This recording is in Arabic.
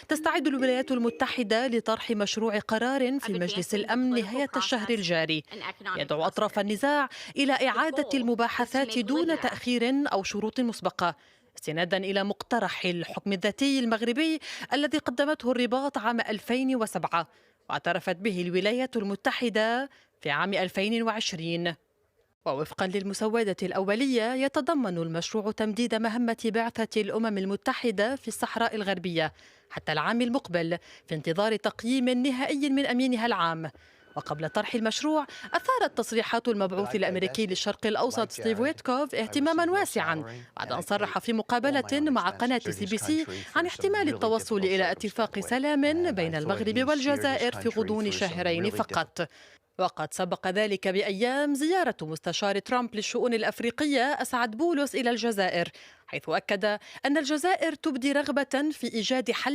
تستعد الولايات المتحدة لطرح مشروع قرار في مجلس الأمن نهاية الشهر الجاري يدعو أطراف النزاع إلى إعادة المباحثات دون تأخير أو شروط مسبقة، استنادا إلى مقترح الحكم الذاتي المغربي الذي قدمته الرباط عام 2007 واعترفت به الولايات المتحدة في عام 2020. ووفقا للمسودة الأولية يتضمن المشروع تمديد مهمة بعثة الأمم المتحدة في الصحراء الغربية حتى العام المقبل في انتظار تقييم نهائي من أمينها العام. وقبل طرح المشروع أثارت تصريحات المبعوث الأمريكي للشرق الأوسط ستيف ويتكوف اهتماما واسعا بعد أن صرح في مقابلة مع قناة سي بي سي عن احتمال التوصل إلى اتفاق سلام بين المغرب والجزائر في غضون شهرين فقط. وقد سبق ذلك بأيام زيارة مستشار ترامب للشؤون الأفريقية أسعد بولس إلى الجزائر، حيث أكد أن الجزائر تبدي رغبة في إيجاد حل